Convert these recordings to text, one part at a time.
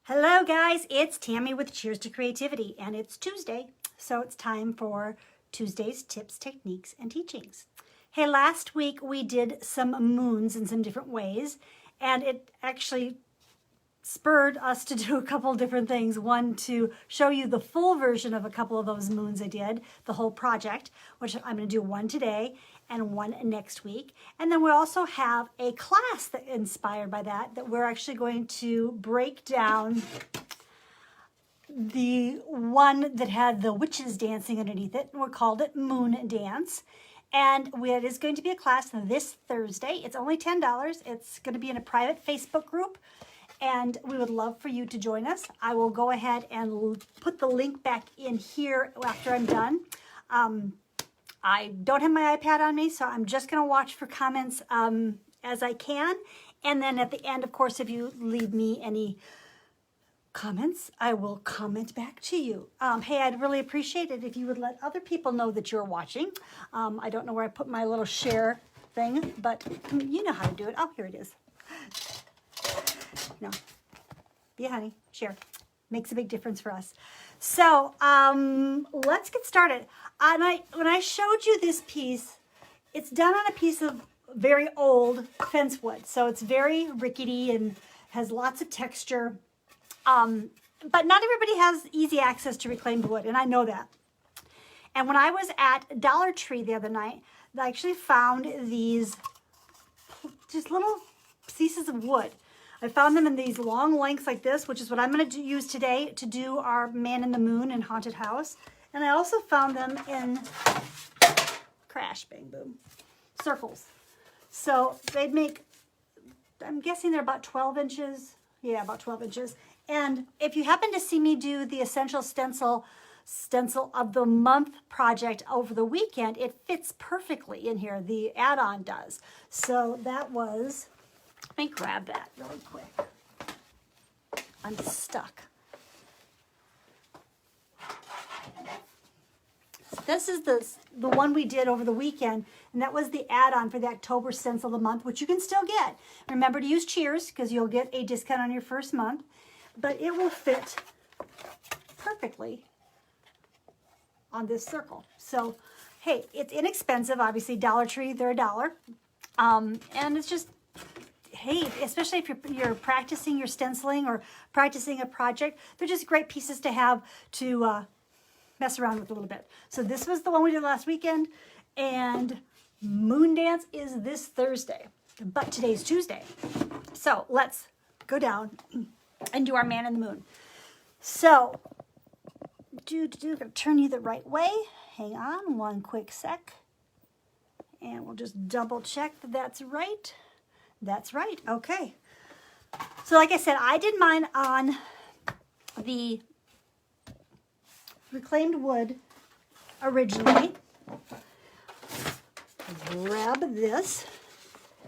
Hello guys, it's Tammy with Cheers to Creativity, and it's Tuesday, so it's time for Tuesday's Tips, Techniques, and Teachings. Hey, last week we did some moons in some different ways, and it actually spurred us to do a couple different things. One, to show you the full version of a couple of those moons I did, the whole project, which I'm going to do one today and one next week. And then we also have a class that inspired by that we're actually going to break down the one that had the witches dancing underneath it. We called it Moon Dance. And it is going to be a class this Thursday. It's only $10. It's going to be in a private Facebook group. And we would love for you to join us. I will go ahead and put the link back in here after I'm done. I don't have my iPad on me, so I'm just going to watch for comments as I can. And then at the end, of course, if you leave me any comments, I will comment back to you. Hey, I'd really appreciate it if you would let other people know that you're watching. I don't know where I put my little share thing, but you know how to do it. Oh, here it is. No. Yeah, honey. Share. Makes a big difference for us. So let's get started. When I showed you this piece, it's done on a piece of very old fence wood. So it's very rickety and has lots of texture. But not everybody has easy access to reclaimed wood, and I know that. And when I was at Dollar Tree the other night, I actually found these just little pieces of wood. I found them in these long lengths like this, which is what I'm going to use today to do our Man in the Moon and Haunted House. And I also found them in crash, bang, boom, circles. So they'd make, I'm guessing they're about 12 inches. Yeah, about 12 inches. And if you happen to see me do the Essential Stencil of the Month project over the weekend, it fits perfectly in here. The add-on does. So that was... Let me grab that really quick. I'm stuck. So this is the one we did over the weekend, and that was the add-on for the October Stencil of the Month, which you can still get. Remember to use Cheers, because you'll get a discount on your first month, but it will fit perfectly on this circle. So, hey, it's inexpensive. Obviously, Dollar Tree, they're $1. And it's just... Hey, especially if you're practicing your stenciling or practicing a project, they're just great pieces to have to mess around with a little bit. So this was the one we did last weekend, and Moon Dance is this Thursday, but today's Tuesday. So let's go down and do our Man in the Moon. So, I'm gonna turn you the right way. Hang on one quick sec, and we'll just double check that that's right. That's right. Okay. So like I said, I did mine on the reclaimed wood originally. Grab this.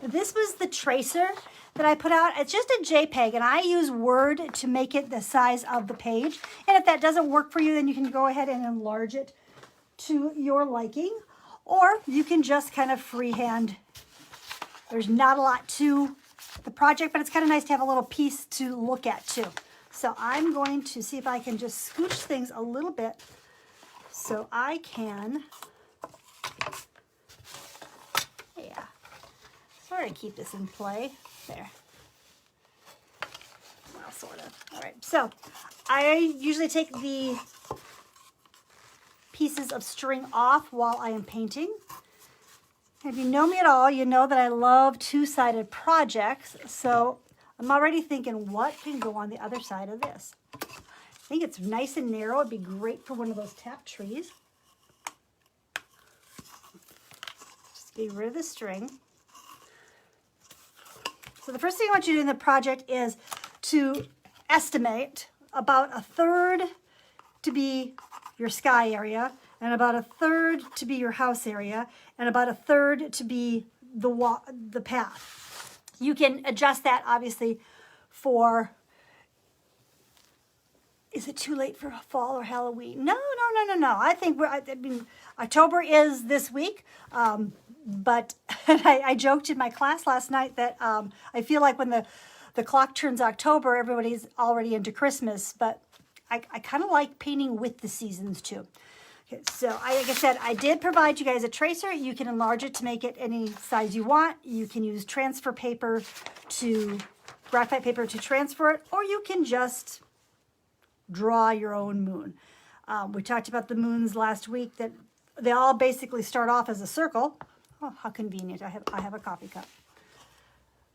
This was the tracer that I put out. It's just a JPEG, and I use Word to make it the size of the page. And if that doesn't work for you, then you can go ahead and enlarge it to your liking, or you can just kind of freehand. There's not a lot to the project, but it's kind of nice to have a little piece to look at too. So I'm going to see if I can just scooch things a little bit so I can, yeah, sort of keep this in play. There. Well, sort of. All right, so I usually take the pieces of string off while I am painting. If you know me at all, you know that I love two-sided projects, so I'm already thinking what can go on the other side of this. I think it's nice and narrow. It'd be great for one of those tap trees. Just get rid of the string. So the first thing I want you to do in the project is to estimate about a third to be your sky area, and about a third to be your house area, and about a third to be the path. You can adjust that, obviously, for, is it too late for fall or Halloween? No. I think October is this week, but I joked in my class last night that I feel like when the the clock turns October, everybody's already into Christmas, but I kind of like painting with the seasons too. Okay, so like I said, I did provide you guys a tracer. You can enlarge it to make it any size you want. You can use transfer paper to, graphite paper to transfer it, or you can just draw your own moon. We talked about the moons last week, that they all basically start off as a circle. Oh, how convenient. I have a coffee cup.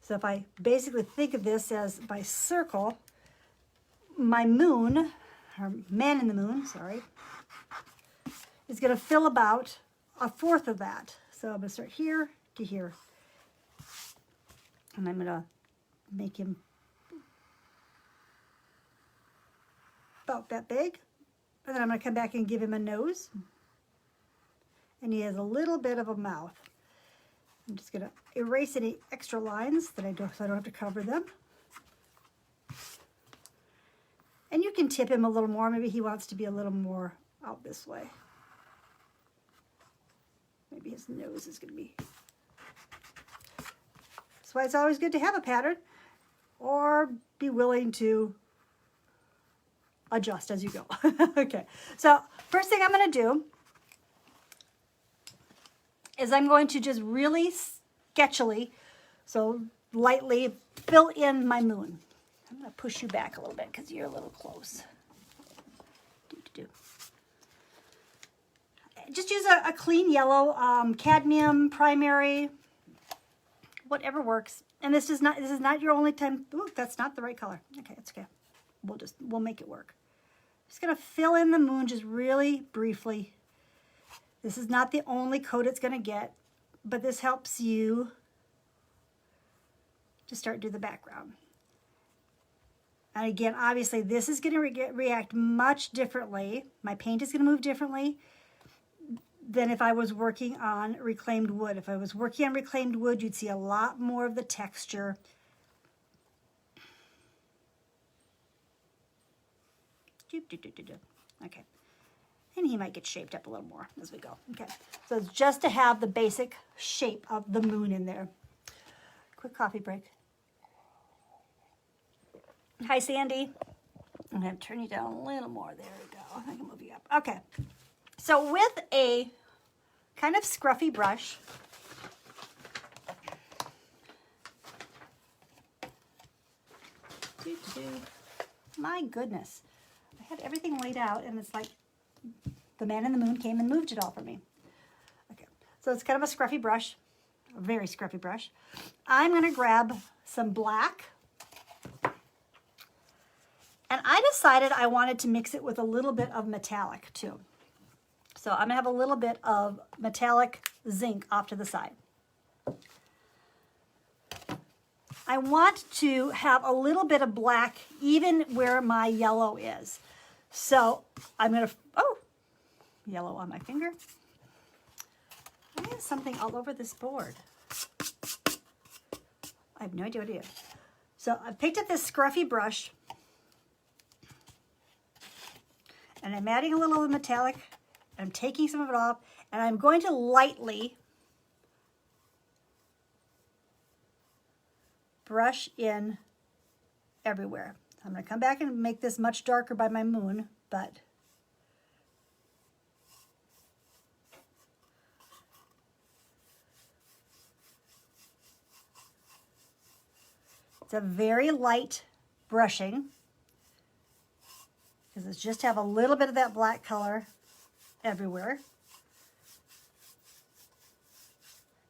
So if I basically think of this as my circle, my moon, or man in the moon, sorry, is going to fill about a fourth of that. So I'm going to start here to here. And I'm going to make him about that big. And then I'm going to come back and give him a nose. And he has a little bit of a mouth. I'm just going to erase any extra lines that so I don't have to cover them. And you can tip him a little more. Maybe he wants to be a little more out this way. Maybe his nose is going to be. That's why it's always good to have a pattern, or be willing to adjust as you go. Okay, so first thing I'm going to do is I'm going to just really sketchily, so lightly, fill in my moon. I'm going to push you back a little bit because you're a little close. Just use a clean yellow, cadmium, primary, whatever works. And this is not your only time. Ooh, that's not the right color. Okay, it's okay. We'll make it work. Just gonna fill in the moon just really briefly. This is not the only coat it's gonna get, but this helps you to start do the background. And again, obviously this is gonna react much differently. My paint is gonna move differently than if I was working on reclaimed wood. If I was working on reclaimed wood, you'd see a lot more of the texture. Okay. And he might get shaped up a little more as we go. Okay. So it's just to have the basic shape of the moon in there. Quick coffee break. Hi, Sandy. I'm going to turn you down a little more. There we go. I can move you up. Okay. So with a kind of scruffy brush, my goodness, I had everything laid out and it's like the man in the moon came and moved it all for me. Okay, so it's kind of a scruffy brush, a very scruffy brush. I'm going to grab some black, and I decided I wanted to mix it with a little bit of metallic too. So I'm gonna have a little bit of metallic zinc off to the side. I want to have a little bit of black even where my yellow is. So I'm gonna, oh, yellow on my finger. I have something all over this board. I have no idea what it is. So I picked up this scruffy brush and I'm adding a little of the metallic. I'm taking some of it off, and I'm going to lightly brush in everywhere. I'm going to come back and make this much darker by my moon, but it's a very light brushing because it's just have a little bit of that black color everywhere.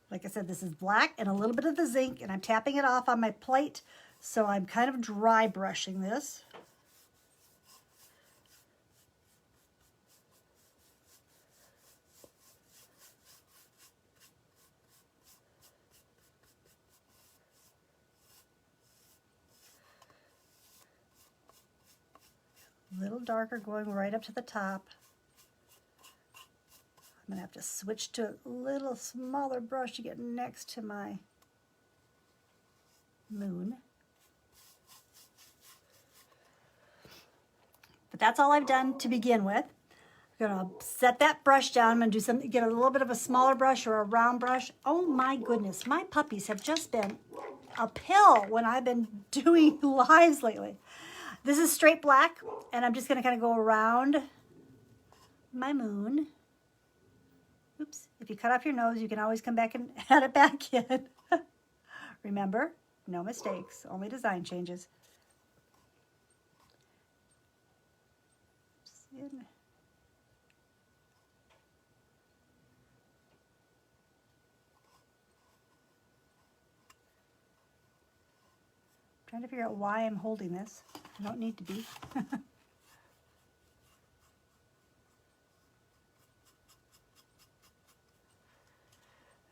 Like I said, this is black and a little bit of the zinc, and I'm tapping it off on my plate, so I'm kind of dry brushing this. A little darker going right up to the top. I'm going to have to switch to a little smaller brush to get next to my moon. But that's all I've done to begin with. I'm going to set that brush down. I'm going to do something, get a little bit of a smaller brush or a round brush. Oh my goodness, my puppies have just been a pill when I've been doing lives lately. This is straight black, and I'm just going to kind of go around my moon. Oops, if you cut off your nose, you can always come back and add it back in. Remember, no mistakes, only design changes. Oops. Trying to figure out why I'm holding this. I don't need to be.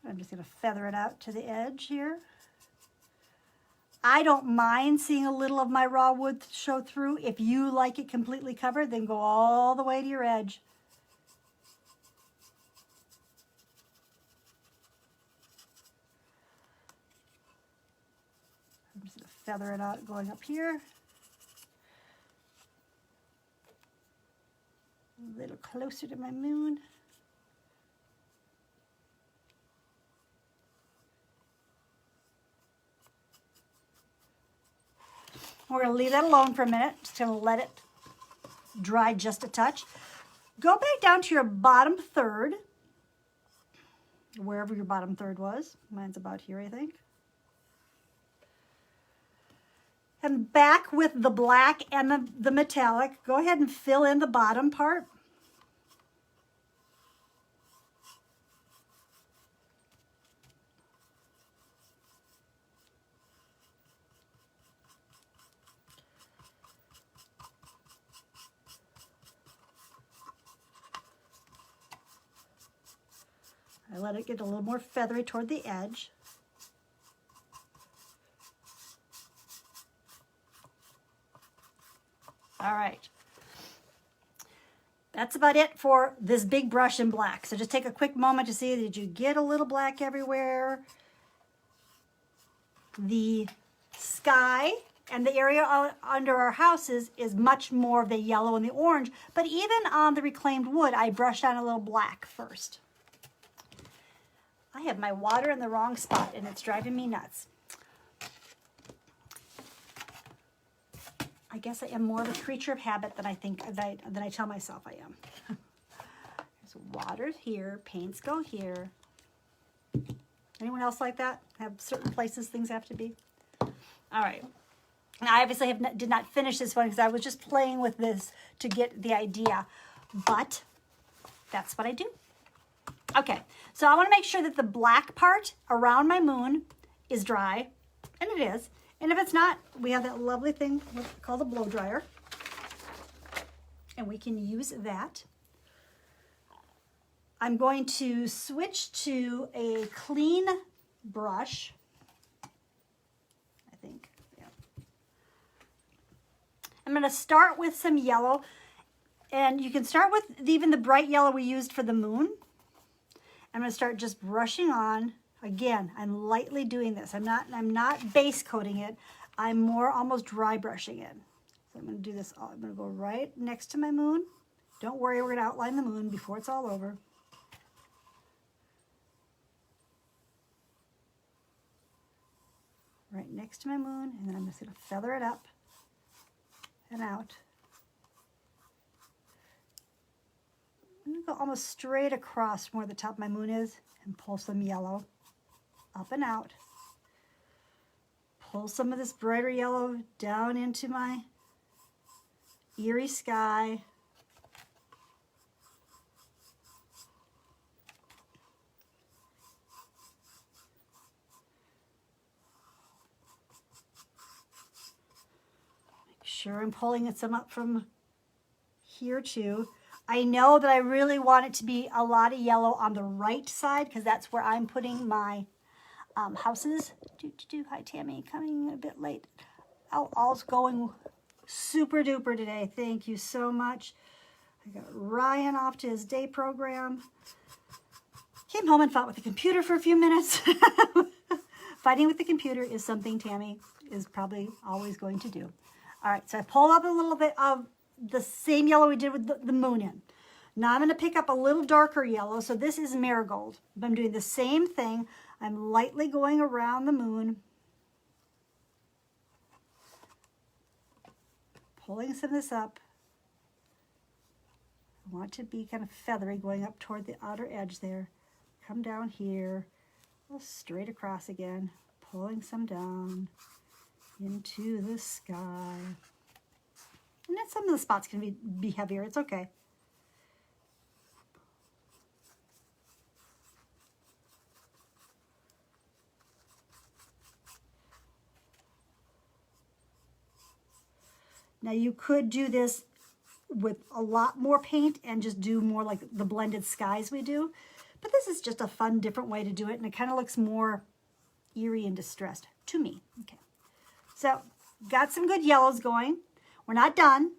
I'm just going to feather it out to the edge here. I don't mind seeing a little of my raw wood show through. If you like it completely covered, then go all the way to your edge. I'm just going to feather it out going up here. A little closer to my moon. We're going to leave that alone for a minute. Just going to let it dry just a touch. Go back down to your bottom third, wherever your bottom third was. Mine's about here, I think. And back with the black and the metallic, go ahead and fill in the bottom part. I let it get a little more feathery toward the edge. All right. That's about it for this big brush in black. So just take a quick moment to see, did you get a little black everywhere? The sky and the area under our houses is much more of the yellow and the orange, but even on the reclaimed wood, I brushed on a little black first. I have my water in the wrong spot and it's driving me nuts. I guess I am more of a creature of habit than I tell myself I am. There's water here, paints go here. Anyone else like that? Have certain places things have to be? All right. Now, I obviously did not finish this one because I was just playing with this to get the idea, but that's what I do. Okay, so I want to make sure that the black part around my moon is dry, and it is. And if it's not, we have that lovely thing called a blow dryer, and we can use that. I'm going to switch to a clean brush, I think. Yeah. I'm going to start with some yellow, and you can start with even the bright yellow we used for the moon. I'm going to start just brushing on. Again, I'm lightly doing this. I'm not base coating it. I'm more almost dry brushing it. So I'm going to do this. I'm going to go right next to my moon. Don't worry, we're going to outline the moon before it's all over. Right next to my moon, and then I'm just going to feather it up and out. I'm going to go almost straight across from where the top of my moon is and pull some yellow up and out. Pull some of this brighter yellow down into my eerie sky. Make sure I'm pulling some up from here too. I know that I really want it to be a lot of yellow on the right side because that's where I'm putting my houses. Hi, Tammy, coming a bit late. All's going super duper today. Thank you so much. I got Ryan off to his day program. Came home and fought with the computer for a few minutes. Fighting with the computer is something Tammy is probably always going to do. All right, so I pulled up a little bit of the same yellow we did with the moon in. Now I'm going to pick up a little darker yellow. So this is marigold. I'm doing the same thing. I'm lightly going around the moon. pulling some of this up. I want it to be kind of feathery going up toward the outer edge there. Come down here, straight across again, pulling some down into the sky. And then some of the spots can be heavier, it's okay. Now you could do this with a lot more paint and just do more like the blended skies we do. But this is just a fun, different way to do it, and it kind of looks more eerie and distressed to me. Okay, so got some good yellows going. We're not done.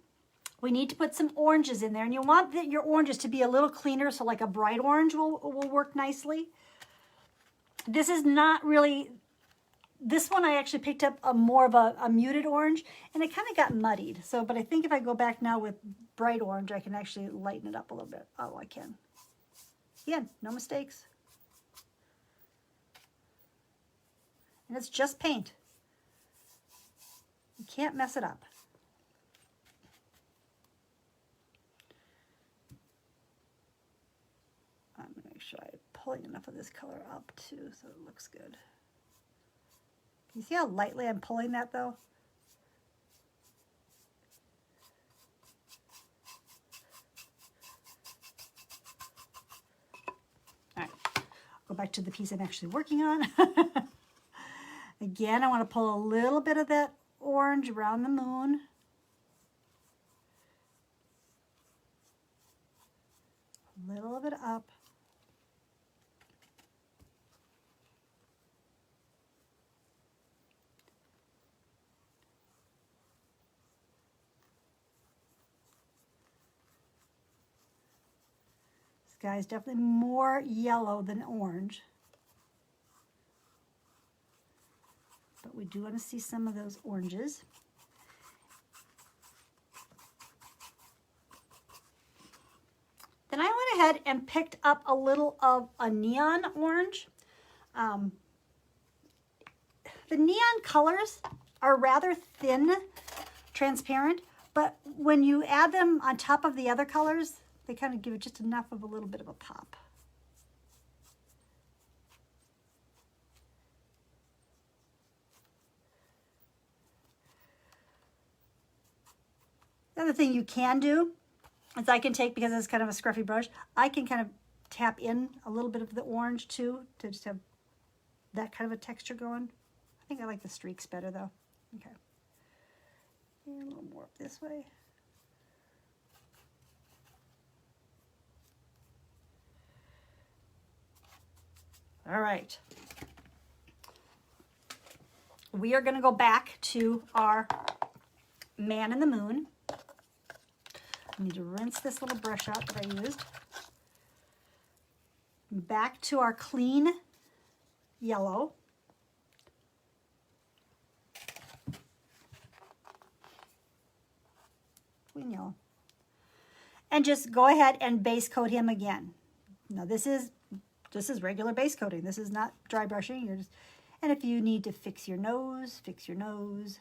We need to put some oranges in there, and you want your oranges to be a little cleaner, so like a bright orange will work nicely. This is not really... This one I actually picked up more of a muted orange, and it kind of got muddied. So, but I think if I go back now with bright orange, I can actually lighten it up a little bit. Oh, I can. Again, no mistakes. And it's just paint. You can't mess it up. I'm going to make sure I'm pulling enough of this color up too, so it looks good. You see how lightly I'm pulling that though? All right, go back to the piece I'm actually working on. Again, I want to pull a little bit of that orange around the moon. A little bit up. Sky is definitely more yellow than orange. But we do want to see some of those oranges. Then I went ahead and picked up a little of a neon orange. The neon colors are rather thin, transparent, but when you add them on top of the other colors, they kind of give it just enough of a little bit of a pop. The other thing you can do is I can take, because it's kind of a scruffy brush, I can kind of tap in a little bit of the orange too, to just have that kind of a texture going. I think I like the streaks better though. Okay. And a little more up this way. All right. We are going to go back to our man in the moon. I need to rinse this little brush out that I used. Back to our clean yellow. Clean yellow. And just go ahead and base coat him again. Now this is regular base coating. This is not dry brushing. You're just, and if you need to fix your nose, fix your nose.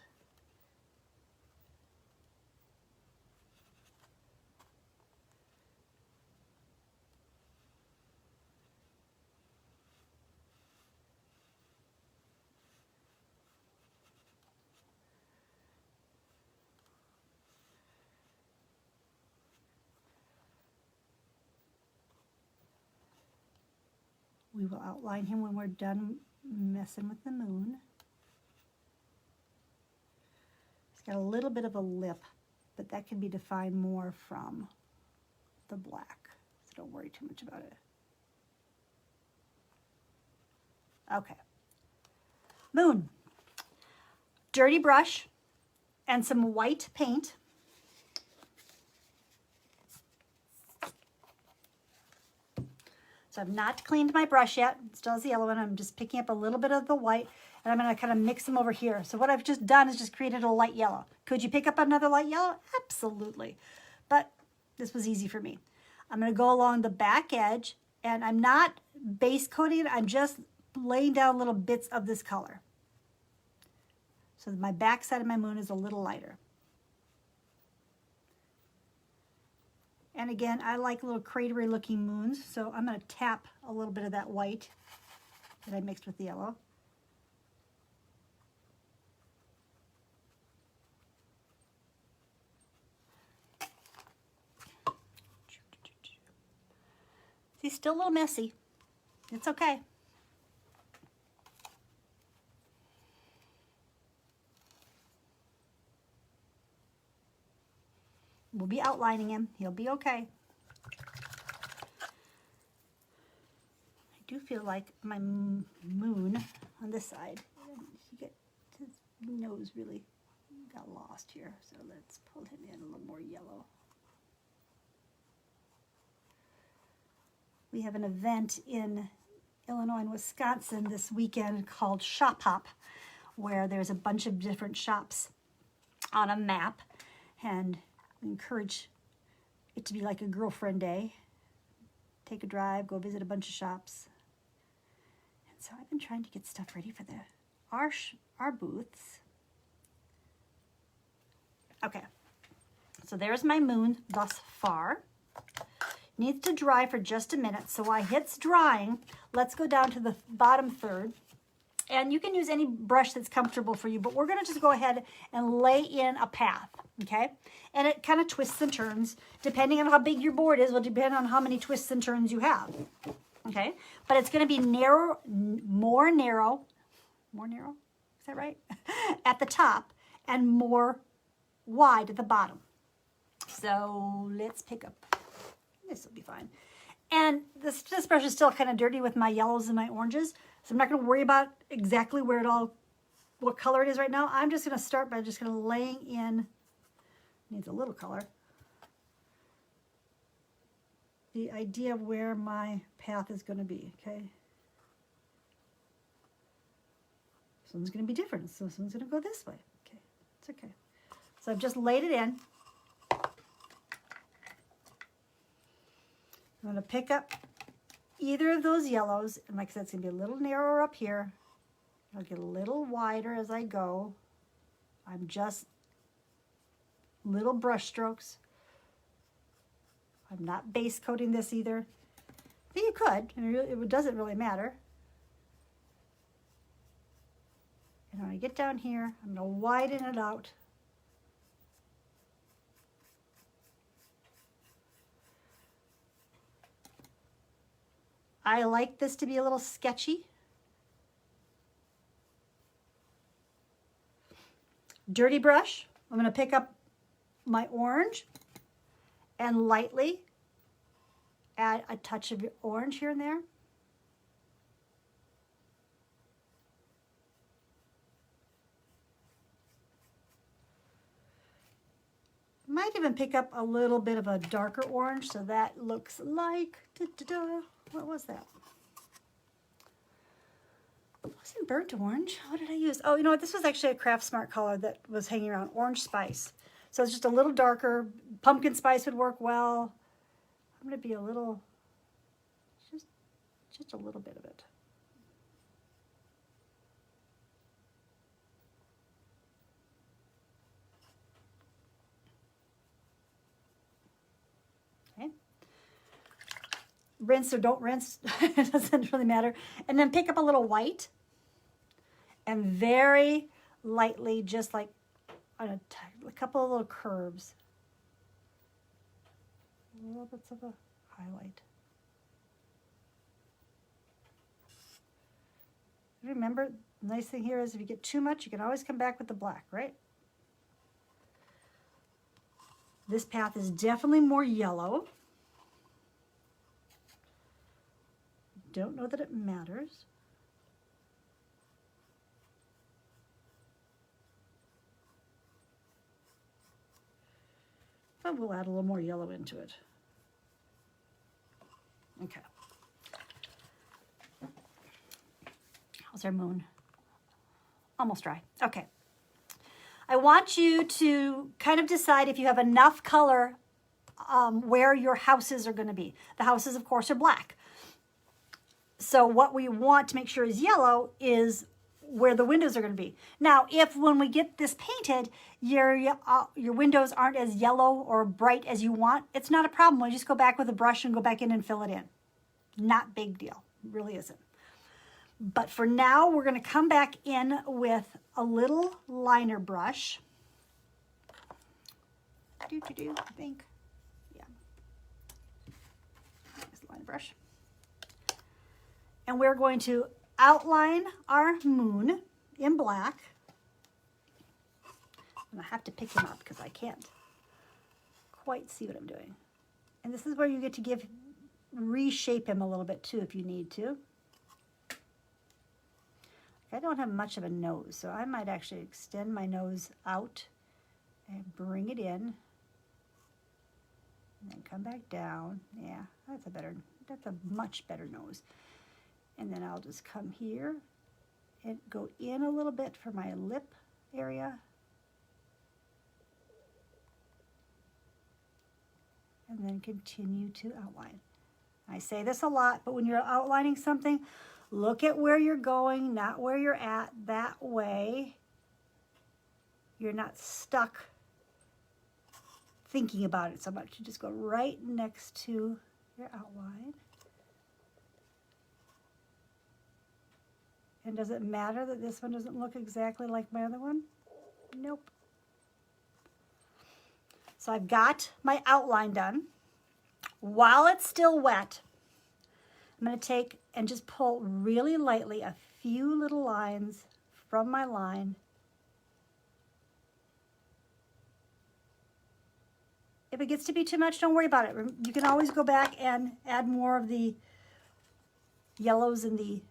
We will outline him when we're done messing with the moon. He's got a little bit of a lip, but that can be defined more from the black. So don't worry too much about it. Okay. Moon. Dirty brush and some white paint. So I've not cleaned my brush yet. It still has the yellow in it. I'm just picking up a little bit of the white, and I'm going to kind of mix them over here. So what I've just done is just created a light yellow. Could you pick up another light yellow? Absolutely. But this was easy for me. I'm going to go along the back edge, and I'm not base coating it. I'm just laying down little bits of this color. So my back side of my moon is a little lighter. And again, I like little cratery looking moons, so I'm going to tap a little bit of that white that I mixed with the yellow. See, still a little messy. It's okay. We'll be outlining him. He'll be okay. I do feel like my moon on this side, you get his nose really got lost here. So let's pull him in a little more yellow. We have an event in Illinois and Wisconsin this weekend called Shop Hop, where there's a bunch of different shops on a map, and we encourage it to be like a girlfriend day. Take a drive, go visit a bunch of shops. And so I've been trying to get stuff ready for our booths. Okay, so there's my moon thus far. Needs to dry for just a minute, so while it's drying, let's go down to the bottom third. And you can use any brush that's comfortable for you, but we're gonna just go ahead and lay in a path, okay? And it kind of twists and turns. Depending on how big your board is, will depend on how many twists and turns you have, okay? But it's gonna be narrow, more narrow, is that right? At the top, and more wide at the bottom. So let's pick up. This will be fine. And this brush is still kind of dirty with my yellows and my oranges, so I'm not going to worry about exactly what color it is right now. I'm just going to start by just kind of laying in, needs a little color, the idea of where my path is going to be, okay? This one's going to be different, so this one's going to go this way, okay? It's okay. So I've just laid it in. I'm going to pick up either of those yellows, and like I said, it's going to be a little narrower up here. I'll get a little wider as I go. I'm just little brush strokes. I'm not base coating this either. But you could, and it doesn't really matter. And when I get down here, I'm going to widen it out. I like this to be a little sketchy. Dirty brush. I'm going to pick up my orange and lightly add a touch of orange here and there. Might even pick up a little bit of a darker orange, so that looks like, what was that? It wasn't burnt orange. What did I use? Oh, you know what? This was actually a Craft Smart color that was hanging around, orange spice. So it's just a little darker. Pumpkin spice would work well. I'm going to be a little, just a little bit of it. Rinse or don't rinse, it doesn't really matter. And then pick up a little white and very lightly, just like on a couple of little curves, little bits of a highlight. Remember, the nice thing here is if you get too much, you can always come back with the black, right? This path is definitely more yellow. Don't know that it matters. But we'll add a little more yellow into it. Okay. How's our moon? Almost dry. Okay. I want you to kind of decide if you have enough color where your houses are going to be. The houses, of course, are black. So what we want to make sure is yellow is where the windows are going to be. Now, if when we get this painted, your windows aren't as yellow or bright as you want, it's not a problem. We just go back with a brush and go back in and fill it in. Not big deal. It really isn't. But for now, we're going to come back in with a little liner brush. I think. Yeah. There's the liner brush. And we're going to outline our moon in black. And I have to pick him up because I can't quite see what I'm doing. And this is where you get to reshape him a little bit too if you need to. I don't have much of a nose, so I might actually extend my nose out and bring it in. And then come back down. Yeah, that's a much better nose. And then I'll just come here and go in a little bit for my lip area. And then continue to outline. I say this a lot, but when you're outlining something, look at where you're going, not where you're at. That way, you're not stuck thinking about it so much. You just go right next to your outline. And does it matter that this one doesn't look exactly like my other one? Nope. So I've got my outline done. While it's still wet, I'm going to take and just pull really lightly a few little lines from my line. If it gets to be too much, don't worry about it. You can always go back and add more of the yellows and the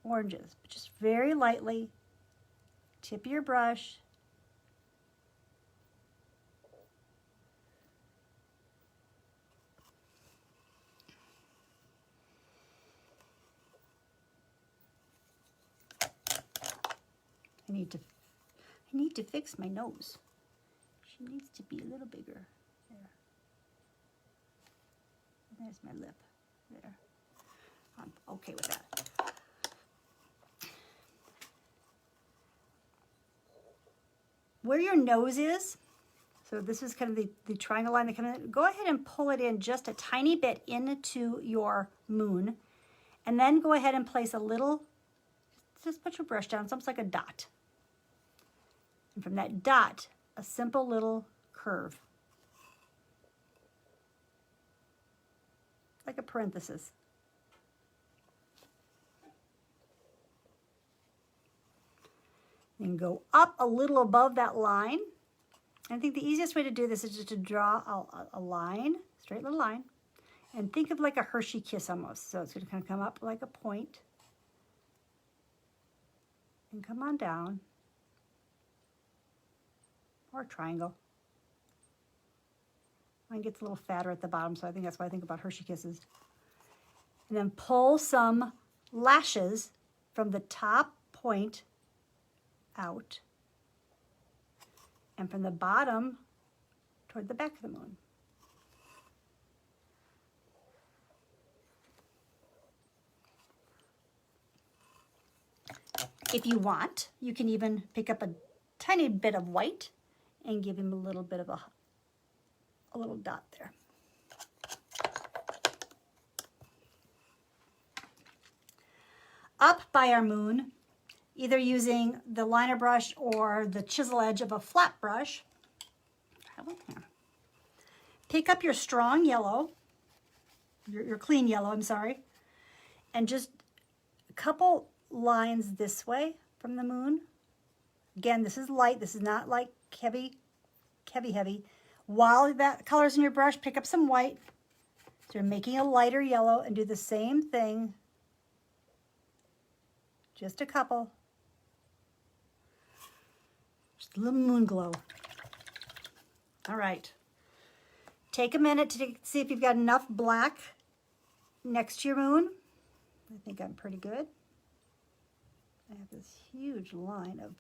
oranges. But just very lightly, tip of your brush. I need to fix my nose. She needs to be a little bigger. There. There's my lip. There. I'm okay with that. Where your nose is, so this is kind of the triangle line that comes in, go ahead and pull it in just a tiny bit into your moon, and then go ahead and place a little, just put your brush down, it's almost like a dot. And from that dot, a simple little curve, like a parenthesis. Then go up a little above that line. I think the easiest way to do this is just to draw a line, straight little line, and think of like a Hershey kiss almost. So it's going to kind of come up like a point and come on down, or a triangle. Mine gets a little fatter at the bottom, so I think that's why I think about Hershey kisses. And then pull some lashes from the top point out, and from the bottom toward the back of the moon. If you want, you can even pick up a tiny bit of white and give him a little bit of a little dot there. Up by our moon, either using the liner brush or the chisel edge of a flat brush, pick up your strong yellow, your clean yellow, I'm sorry, and just a couple lines this way from the moon. Again, this is light, this is not like heavy. While that color's in your brush, pick up some white. So you're making a lighter yellow, and do the same thing. Just a couple. Just a little moon glow. All right. Take a minute to see if you've got enough black next to your moon. I think I'm pretty good. I have this huge line of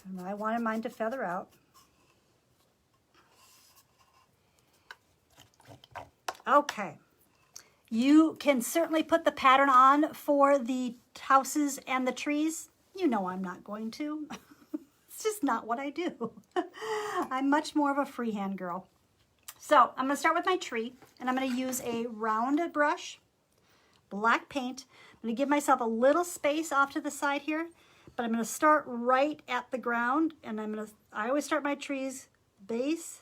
and I wanted mine to feather out. Okay. You can certainly put the pattern on for the houses and the trees. You know I'm not going to. It's just not what I do. I'm much more of a freehand girl. So I'm going to start with my tree, and I'm going to use a round brush, black paint. I'm going to give myself a little space off to the side here, but I'm going to start right at the ground, and I always start my trees base,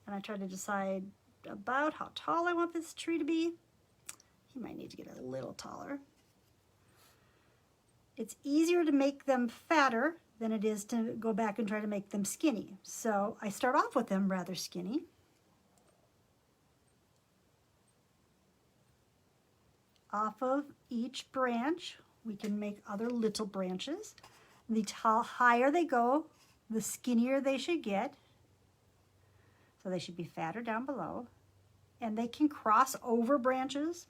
and I try to decide about how tall I want this tree to be. You might need to get a little taller. It's easier to make them fatter than it is to go back and try to make them skinny. So I start off with them rather skinny. Off of each branch, we can make other little branches. The higher they go, the skinnier they should get. So they should be fatter down below. And they can cross over branches.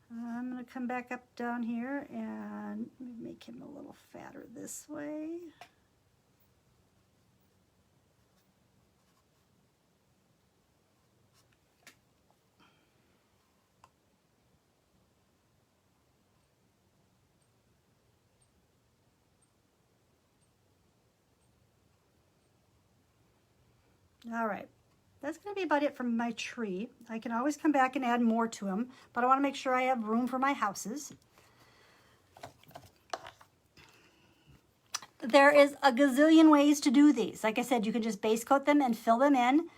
I'm going to come back up down here and make him a little fatter this way. All right. That's going to be about it from my tree. I can always come back and add more to them, but I want to make sure I have room for my houses. There is a gazillion ways to do these. Like I said, you can just base coat them and fill them in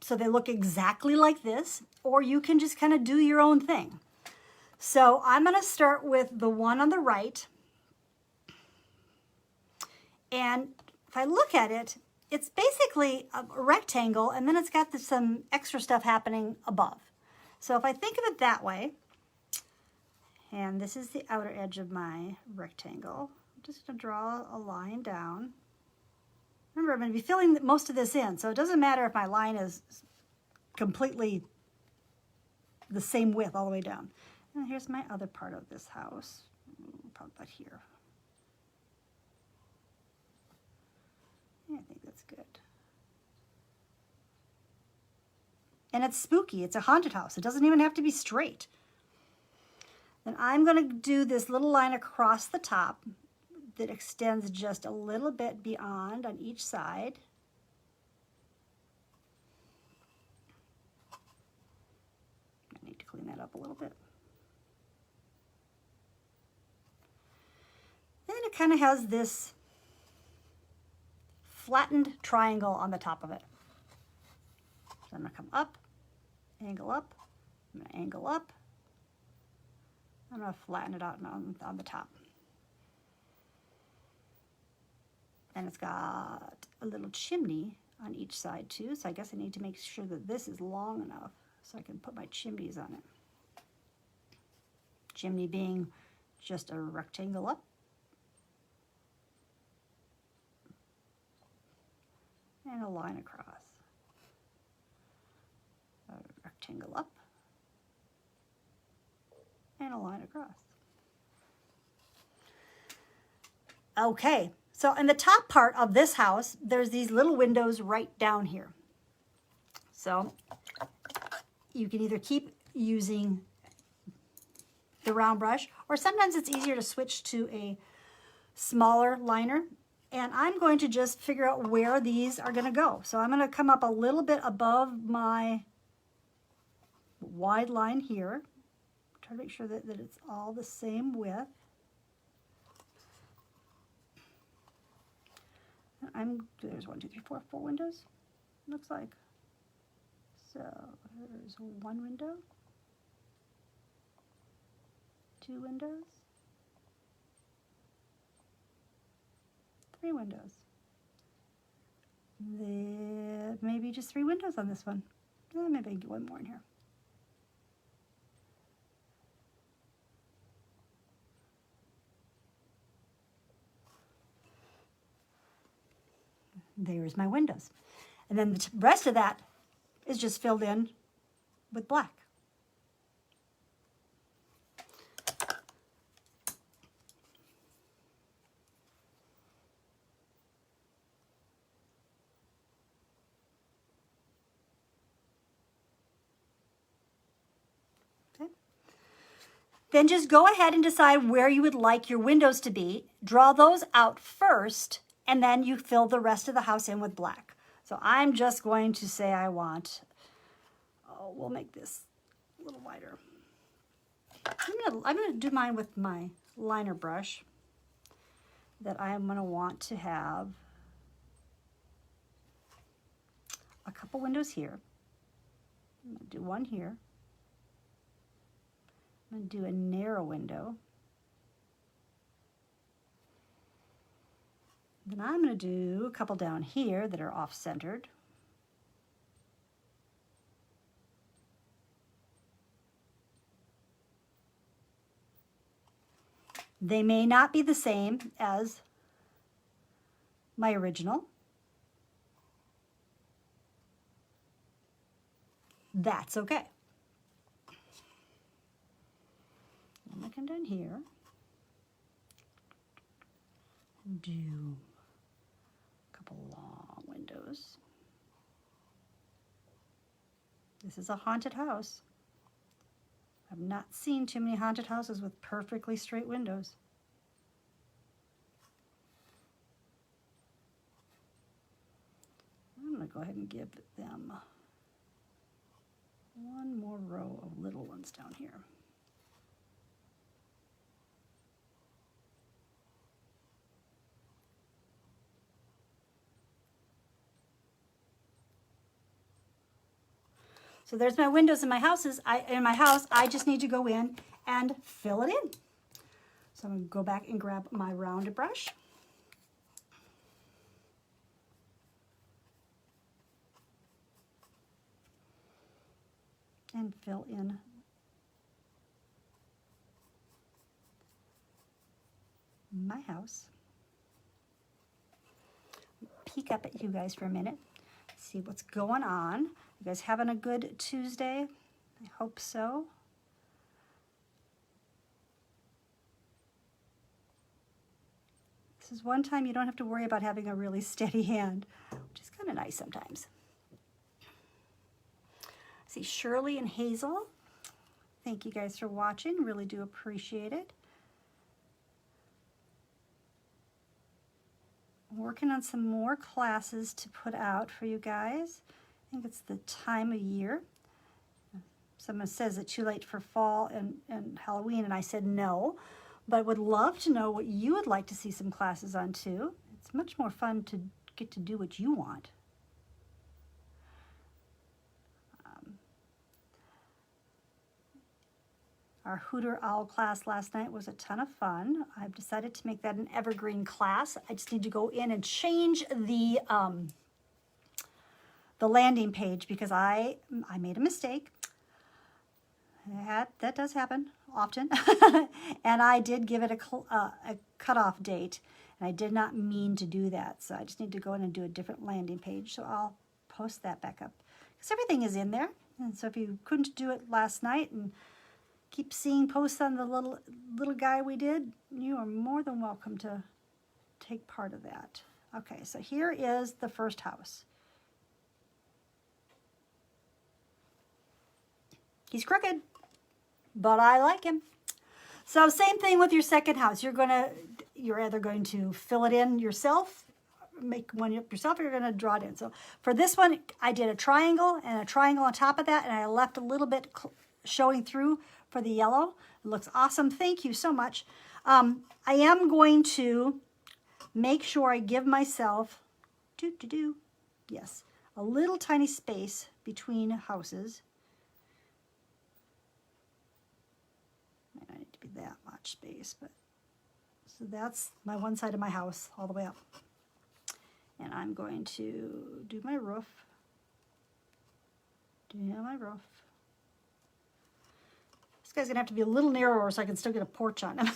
so they look exactly like this, or you can just kind of do your own thing. So I'm going to start with the one on the right. And if I look at it, it's basically a rectangle, and then it's got some extra stuff happening above. So if I think of it that way, and this is the outer edge of my rectangle, I'm just going to draw a line down. Remember, I'm going to be filling most of this in, so it doesn't matter if my line is completely the same width all the way down. And here's my other part of this house, probably about here. I think that's good. And it's spooky. It's a haunted house. It doesn't even have to be straight. Then I'm going to do this little line across the top that extends just a little bit beyond on each side. I need to clean that up a little bit. And it kind of has this flattened triangle on the top of it. So I'm going to come up, angle up, I'm going to angle up. I'm going to flatten it out on the top. And it's got a little chimney on each side too, so I guess I need to make sure that this is long enough so I can put my chimneys on it. Chimney being just a rectangle up. And a line across. A rectangle up. And a line across. Okay, so in the top part of this house, there's these little windows right down here. So you can either keep using the round brush, or sometimes it's easier to switch to a smaller liner. And I'm going to just figure out where these are going to go. So I'm going to come up a little bit above my wide line here. Try to make sure that it's all the same width. There's 1, 2, 3, 4, 4 windows, looks like. So there's one window, 2 windows, 3 windows. There may be just 3 windows on this one. Maybe I can get one more in here. There's my windows. And then the rest of that is just filled in with black. then just go ahead and decide where you would like your windows to be. Draw those out first, and then you fill the rest of the house in with black. So I'm just going to say I want, oh, we'll make this a little wider. I'm gonna do mine with my liner brush that I am gonna want to have a couple windows here. I'm gonna do one here. I'm gonna do a narrow window. Then I'm gonna do a couple down here that are off-centered. They may not be the same as my original. That's okay. I'm gonna come down here and do a couple long windows. This is a haunted house. I've not seen too many haunted houses with perfectly straight windows. I'm going to go ahead and give them one more row of little ones down here. So there's my windows in my house. I just need to go in and fill it in. So I'm going to go back and grab my round brush. And fill in my house. Peek up at you guys for a minute. See what's going on. You guys having a good Tuesday? I hope so. This is one time you don't have to worry about having a really steady hand, which is kind of nice sometimes. See Shirley and Hazel. Thank you guys for watching. Really do appreciate it. Working on some more classes to put out for you guys. I think it's the time of year. Someone says it's too late for fall and Halloween, and I said no, but I would love to know what you would like to see some classes on too. It's much more fun to get to do what you want. Our Hooter Owl class last night was a ton of fun. I've decided to make that an evergreen class. I just need to go in and change the landing page because I made a mistake. That does happen often. And I did give it a cutoff date, and I did not mean to do that. So I just need to go in and do a different landing page. So I'll post that back up because everything is in there. And so if you couldn't do it last night and keep seeing posts on the little guy we did, you are more than welcome to take part of that. Okay, so here is the first house. He's crooked, but I like him. So same thing with your second house. You're either going to fill it in yourself, make one up yourself, or you're going to draw it in. So for this one, I did a triangle and a triangle on top of that, and I left a little bit showing through for the yellow. It looks awesome. Thank you so much. I am going to make sure I give myself, yes, a little tiny space between houses. Might not need to be that much space, but so that's my one side of my house all the way up. And I'm going to do my roof. This guy's gonna have to be a little narrower so I can still get a porch on him.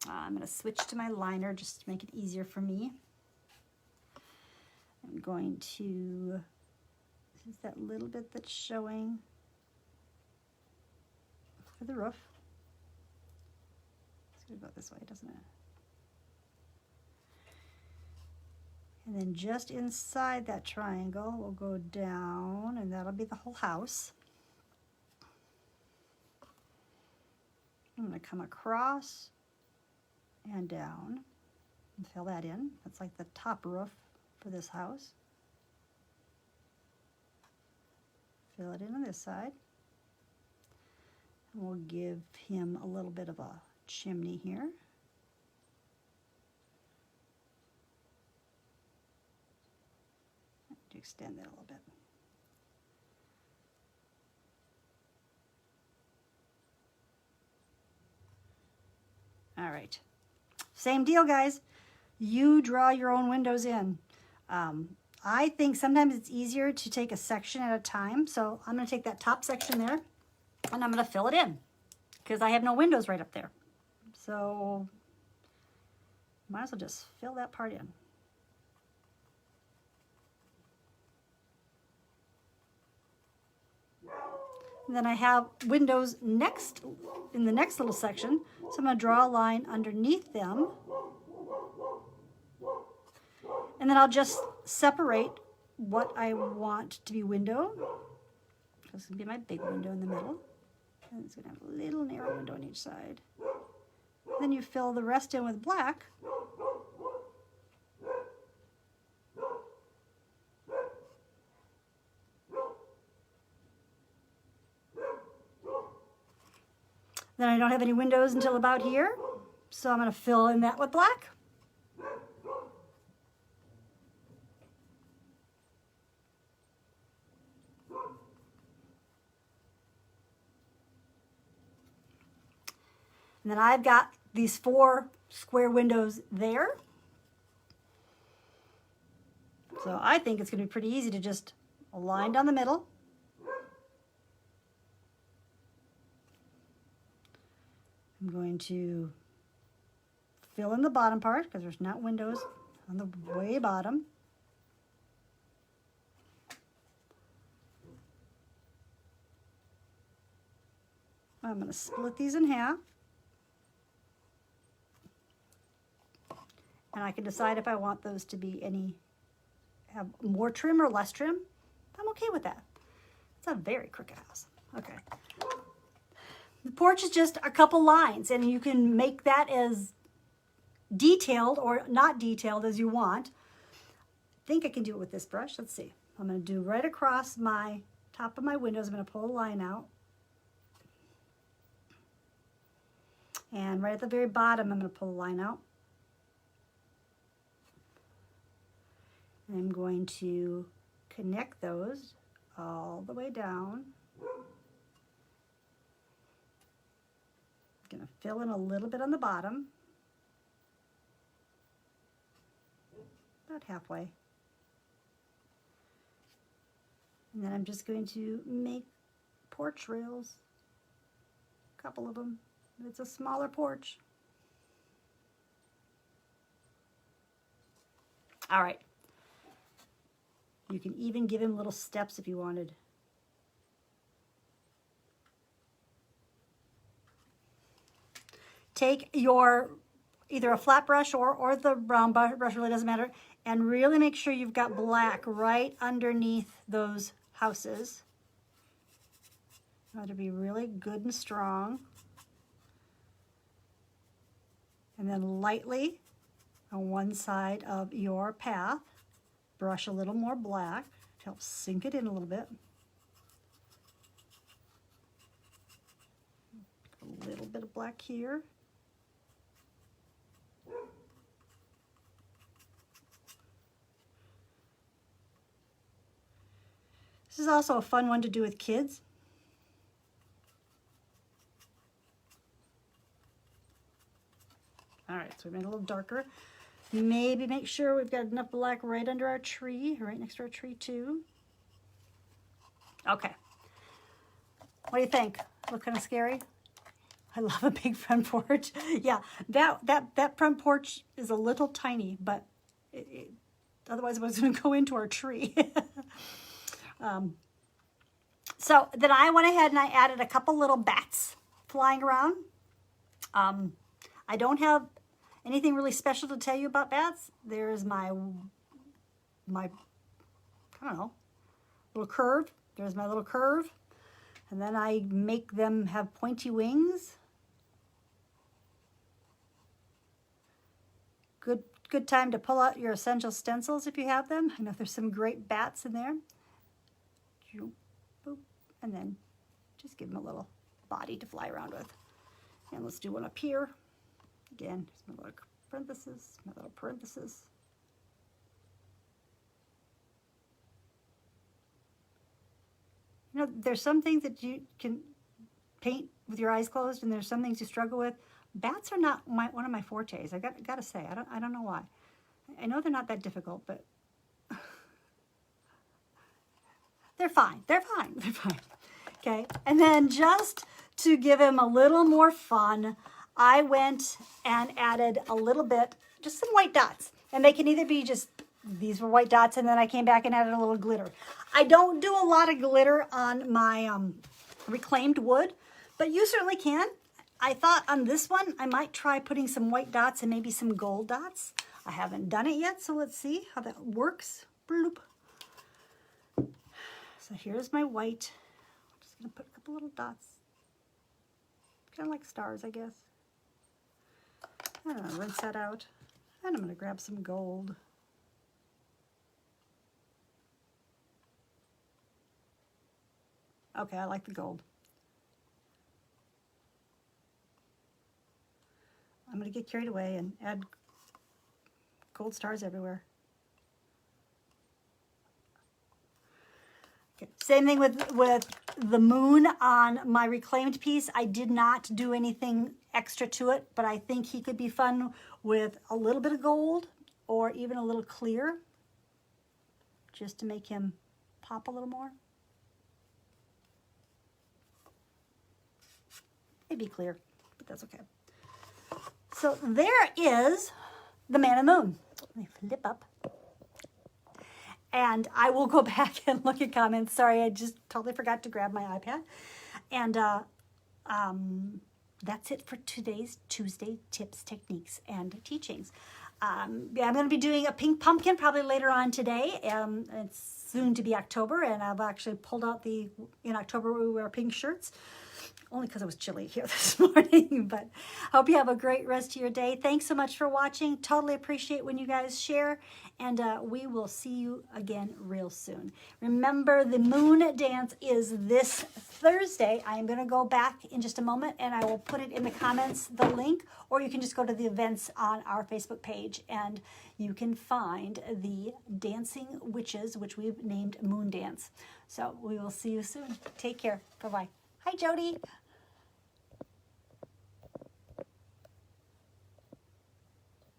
I'm gonna switch to my liner just to make it easier for me. I'm going to, this is that little bit that's showing for the roof. It's gonna go this way, doesn't it? And then just inside that triangle, we'll go down, and that'll be the whole house. I'm going to come across and down and fill that in. That's like the top roof for this house. Fill it in on this side. And we'll give him a little bit of a chimney here. To extend that a little bit. All right, same deal, guys. You draw your own windows in. I think sometimes it's easier to take a section at a time. So I'm going to take that top section there and I'm going to fill it in because I have no windows right up there. So might as well just fill that part in. And then I have windows next in the next little section. So I'm going to draw a line underneath them. And then I'll just separate what I want to be window. This is going to be my big window in the middle. And it's going to have a little narrow window on each side. Then you fill the rest in with black. Then I don't have any windows until about here, so I'm going to fill in that with black. And then I've got these 4 square windows there. So I think it's going to be pretty easy to just line down the middle. I'm going to fill in the bottom part because there's not windows on the way bottom. I'm going to split these in half. And I can decide if I want those to be have more trim or less trim. I'm okay with that. It's a very crooked house. Okay. The porch is just a couple lines, and you can make that as detailed or not detailed as you want. I think I can do it with this brush. Let's see. I'm going to do right across my top of my windows. I'm going to pull a line out. And right at the very bottom, I'm going to pull a line out. And I'm going to connect those all the way down. I'm going to fill in a little bit on the bottom. About halfway. And then I'm just going to make porch rails. A couple of them. It's a smaller porch. All right. You can even give him little steps if you wanted. Take your either a flat brush or the round brush, really doesn't matter, and really make sure you've got black right underneath those houses. To be really good and strong. And then lightly on one side of your path, brush a little more black to help sink it in a little bit. A little bit of black here. This is also a fun one to do with kids. All right, so we make it a little darker. Maybe make sure we've got enough black right under our tree, right next to our tree too. Okay. What do you think? Look kind of scary? I love a big front porch. Yeah, that front porch is a little tiny, but otherwise it was going to go into our tree. So then I went ahead and I added a couple little bats flying around. I don't have anything really special to tell you about bats. There's my I don't know, little curve. There's my little curve. And then I make them have pointy wings. good time to pull out your essential stencils if you have them. I know there's some great bats in there. And then just give them a little body to fly around with. And let's do one up here. Again, just my little parentheses, my little parentheses. You know, there's some things that you can paint with your eyes closed, and there's some things you struggle with. Bats are not one of my fortes. I got to say, I don't know why. I know they're not that difficult, but they're fine. They're fine. They're fine. Okay. And then just to give him a little more fun, I went and added a little bit, just some white dots. And they can either be just, these were white dots, and then I came back and added a little glitter. I don't do a lot of glitter on my reclaimed wood, but you certainly can. I thought on this one, I might try putting some white dots and maybe some gold dots. I haven't done it yet, so let's see how that works. Bloop. So here's my white. I'm just gonna put a couple little dots. Kind of like stars, I guess. I'm gonna rinse that out. And I'm gonna grab some gold. Okay, I like the gold. I'm going to get carried away and add gold stars everywhere. Okay. Same thing with the moon on my reclaimed piece. I did not do anything extra to it, but I think he could be fun with a little bit of gold or even a little clear, just to make him pop a little more. Maybe clear, but that's okay. So there is the man and moon. Let me flip up. And I will go back and look at comments. Sorry, I just totally forgot to grab my iPad. And that's it for today's Tuesday Tips, Techniques, and Teachings. I'm going to be doing a pink pumpkin probably later on today. It's soon to be October, and I've actually pulled out in October we wear pink shirts. Only because it was chilly here this morning, but I hope you have a great rest of your day. Thanks so much for watching. Totally appreciate when you guys share, and we will see you again real soon. Remember, the moon dance is this Thursday. I am going to go back in just a moment, and I will put it in the comments, the link, or you can just go to the events on our Facebook page, and you can find the Dancing Witches, which we've named Moon Dance. So we will see you soon. Take care. Bye-bye. Hi, Jody.